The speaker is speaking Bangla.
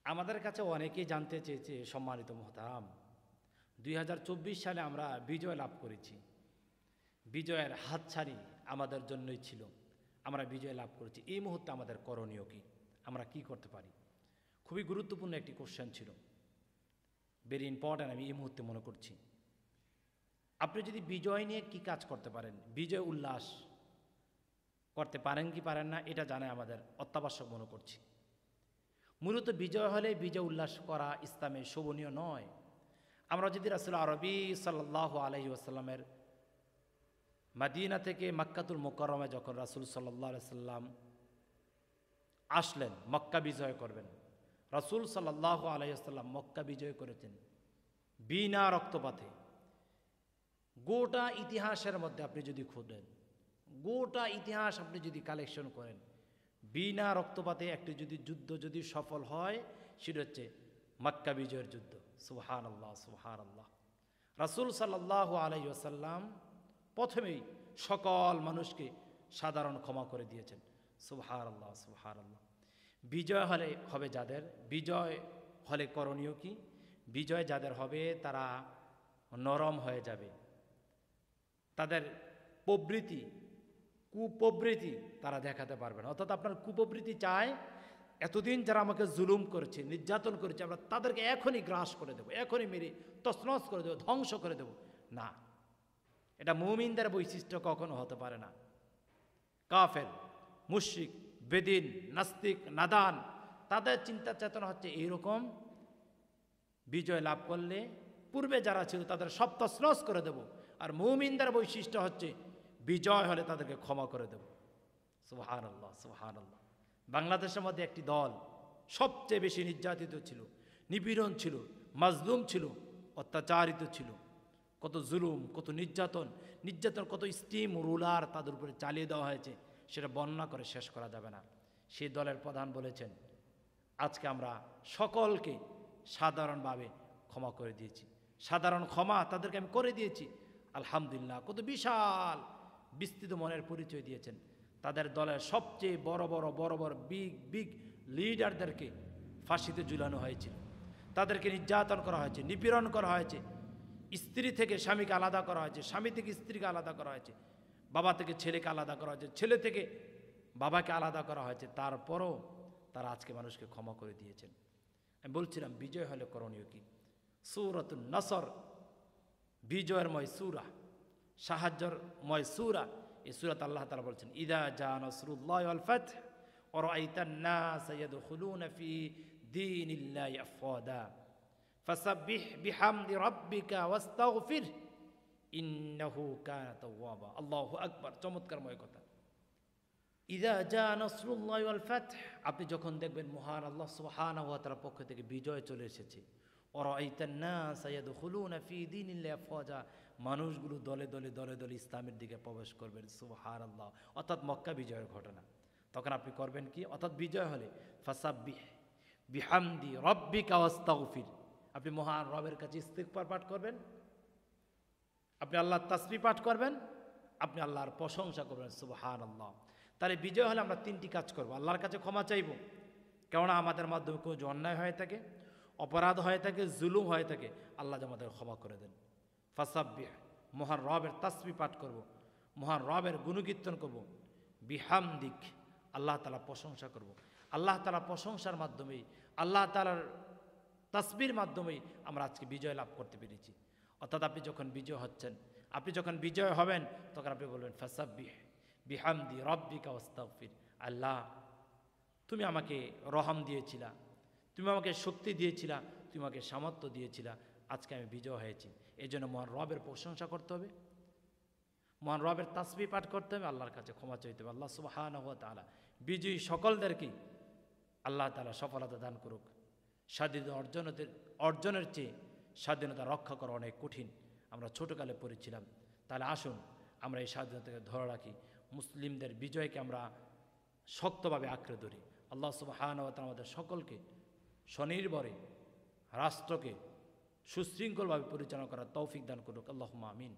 আমাদের কাছে অনেকেই জানতে চেয়েছে, সম্মানিত মোহতারাম, 2024 সালে আমরা বিজয় লাভ করেছি। বিজয়ের হাতছানি আমাদের জন্যই ছিল। আমরা বিজয় লাভ করেছি। এই মুহূর্তে আমাদের করণীয় কি? আমরা কি করতে পারি? খুবই গুরুত্বপূর্ণ একটি কোশ্চেন ছিল, ভেরি ইম্পর্ট্যান্ট। আমি এই মুহূর্তে মনে করছি, আপনি যদি বিজয় নিয়ে কি কাজ করতে পারেন, বিজয় উল্লাস করতে পারেন কি পারেন না, এটা জানাই আমাদের অত্যাবশ্যক মনে করছি। মূলত বিজয় হলে বিজয় উল্লাস করা ইসলামে শোভনীয় নয়। আমরা যদি রাসূল আরবি সাল্লাল্লাহু আলাইহি ওয়াসাল্লামের মদিনা থেকে মক্কাতুল মুকাররমায় যখন রাসূল সাল্লাল্লাহু আলাইহি সাল্লাম আসলেন মক্কা বিজয় করবেন, রাসূল সাল্লাল্লাহু আলাইহি ওয়াসাল্লাম মক্কা বিজয় করেছেন বিনা রক্তপাতে। গোটা ইতিহাসের মধ্যে আপনি যদি খোঁজেন, গোটা ইতিহাস আপনি যদি কালেকশন করেন, বিনা রক্তপাতে একটি যদি যুদ্ধ যদি সফল হয়, সেটা হচ্ছে মক্কা বিজয়ের যুদ্ধ। সুবহানাল্লাহ, সুবহানাল্লাহ। রাসূল সাল্লাল্লাহু আলাইহি ওয়াসাল্লাম প্রথমেই সকল মানুষকে সাধারণ ক্ষমা করে দিয়েছেন। সুবহানাল্লাহ, সুবহানাল্লাহ। বিজয় হলে হবে যাদের, বিজয় হলে করণীয় কি? বিজয় যাদের হবে তারা নরম হয়ে যাবে। তাদের প্রবৃত্তি, কুপ্রবৃত্তি তারা দেখাতে পারবে না। অর্থাৎ আপনার কুপ্রবৃত্তি চায়, এতদিন যারা আমাকে জুলুম করেছে, নির্যাতন করেছে, আমরা তাদেরকে এখনই গ্রাস করে দেবো, এখনই মেরে তছনছ করে দেবো, ধ্বংস করে দেব। না, এটা মুমিনদের বৈশিষ্ট্য কখনো হতে পারে না। কাফের, মুশরিক, বেদিন, নাস্তিক, নাদান, তাদের চিন্তা চেতনা হচ্ছে এইরকম, বিজয় লাভ করলে পূর্বে যারা ছিল তাদের সব তছনছ করে দেব। আর মুমিনদের বৈশিষ্ট্য হচ্ছে বিজয় হলে তাদেরকে ক্ষমা করে দেব। সুবহানাল্লাহ, সুবহানাল্লাহ। বাংলাদেশের মধ্যে একটি দল সবচেয়ে বেশি নির্যাতিত ছিল, নিপীড়ন ছিল, মাজলুম ছিল, অত্যাচারিত ছিল। কত জুলুম, কত নির্যাতন, কত স্টিম রুলার তাদের উপরে চালিয়ে দেওয়া হয়েছে, সেটা বর্ণনা করে শেষ করা যাবে না। সেই দলের প্রধান বলেছেন, আজকে আমরা সকলকে সাধারণভাবে ক্ষমা করে দিয়েছি। সাধারণ ক্ষমা তাদেরকে আমি করে দিয়েছি। আলহামদুলিল্লাহ। কত বিশাল বিস্তৃত মনের পরিচয় দিয়েছেন। তাদের দলের সবচেয়ে বড় বড় বিগ লিডারদেরকে ফাঁসিতে ঝুলানো হয়েছিল। তাদেরকে নির্যাতন করা হয়েছে, নিপীড়ন করা হয়েছে। স্ত্রী থেকে স্বামীকে আলাদা করা হয়েছে, স্বামী থেকে স্ত্রীকে আলাদা করা হয়েছে, বাবা থেকে ছেলেকে আলাদা করা হয়েছে, ছেলে থেকে বাবাকে আলাদা করা হয়েছে। তারপরও তারা আজকে মানুষকে ক্ষমা করে দিয়েছেন। আমি বলছিলাম বিজয় হলে করণীয় কি? সূরাতুন নসর বিজয়েরময় সূরা, সাহায্যময় সূরা। এই সূরাতে আল্লাহ তাআলা বলছেন, ইদা জা নাসরুল্লাহি ওয়াল ফাth ওয়া রাআইতান নাস ইয়াদখুলুনা ফি দীনিল্লাহি আফওয়াদা ফাসাব্বিহ বিহামদি রাব্বিকা ওয়াস্তাগফির ইন্নাহু কানা তাওয়াবা। আল্লাহু আকবার। চমৎকারময় কথা। ইদা জা নাসরুল্লাহি ওয়াল ফাth, আপনি যখন দেখবেন মহান আল্লাহ সুবহানাহু ওয়া তাআলার পক্ষ থেকে বিজয় চলে এসেছে, ওরাইতান নাস ইয়াদখুলুনা ফি দীনিল্লাহি আফওয়াজা, মানুষগুলো দলে দলে ইসলামের দিকে প্রবেশ করবেন। সুবহানাল্লাহ। অর্থাৎ মক্কা বিজয়ের ঘটনা। তখন আপনি করবেন কি? অর্থাৎ বিজয় হলে ফাসাব্বিহ বিহামদি রাব্বিকা ওয়াস্তাগফির, আপনি মহান রবের কাছে ইস্তিগফার পাঠ করবেন, আপনি আল্লাহর তাসবিহ পাঠ করবেন, আপনি আল্লাহর প্রশংসা করবেন। সুবহানাল্লাহ। তাহলে বিজয় হলে আমরা তিনটি কাজ করব। আল্লাহর কাছে ক্ষমা চাইব, কেননা আমাদের মাধ্যমে কোনো অন্যায় হয়ে থাকে, অপরাধ হয়ে থাকে, জুলুম হয়ে থাকে, আল্লাহ যে আমাদের ক্ষমা করে দেন। ফাসাব্বিহ, মহান রবের তাসবিহ পাঠ করব, মহান রবের গুণকীর্তন করব। বিহামদিক, আল্লাহ তাআলা প্রশংসা করব। আল্লাহ তাআলা প্রশংসার মাধ্যমেই, আল্লাহ তাআলার তাসবিহর মাধ্যমেই আমরা আজকে বিজয় লাভ করতে পেরেছি। অর্থাৎ আপনি যখন বিজয় হচ্ছেন, আপনি যখন বিজয় হবেন, তখন আপনি বলবেন ফাসাব্বিহ বিহামদি রাব্বিকা ওয়াস্তাগফির। আল্লাহ, তুমি আমাকে রহম দিয়েছিলা, তুমি আমাকে শক্তি দিয়েছিলা, তুমি আমাকে সামর্থ্য দিয়েছিলা, আজকে আমি বিজয় হয়েছি। এই জন্য মহান রবের প্রশংসা করতে হবে, মহান রবের তাসবিহ পাঠ করতে হবে, আল্লাহর কাছে ক্ষমা চাইতে হবে। আল্লাহ সুবহানাহু ওয়া তাআলা বিজয়ী সকলদেরকেই আল্লাহ তাআলা সফলতা দান করুক। স্বাধীনতা অর্জনের চেয়ে স্বাধীনতা রক্ষা করা অনেক কঠিন, আমরা ছোটোকালে পড়েছিলাম। তাহলে আসুন আমরা এই স্বাধীনতাকে ধরে রাখি, মুসলিমদের বিজয়কে আমরা শক্তভাবে আঁকড়ে ধরি। আল্লাহ সুবহানাহু ওয়া তাআলা আমাদের সকলকে স্বনির্ভরে রাষ্ট্রকে সুশৃঙ্খলভাবে পরিচালনা করার তৌফিক দান করুক। আল্লাহুম্মা আমিন।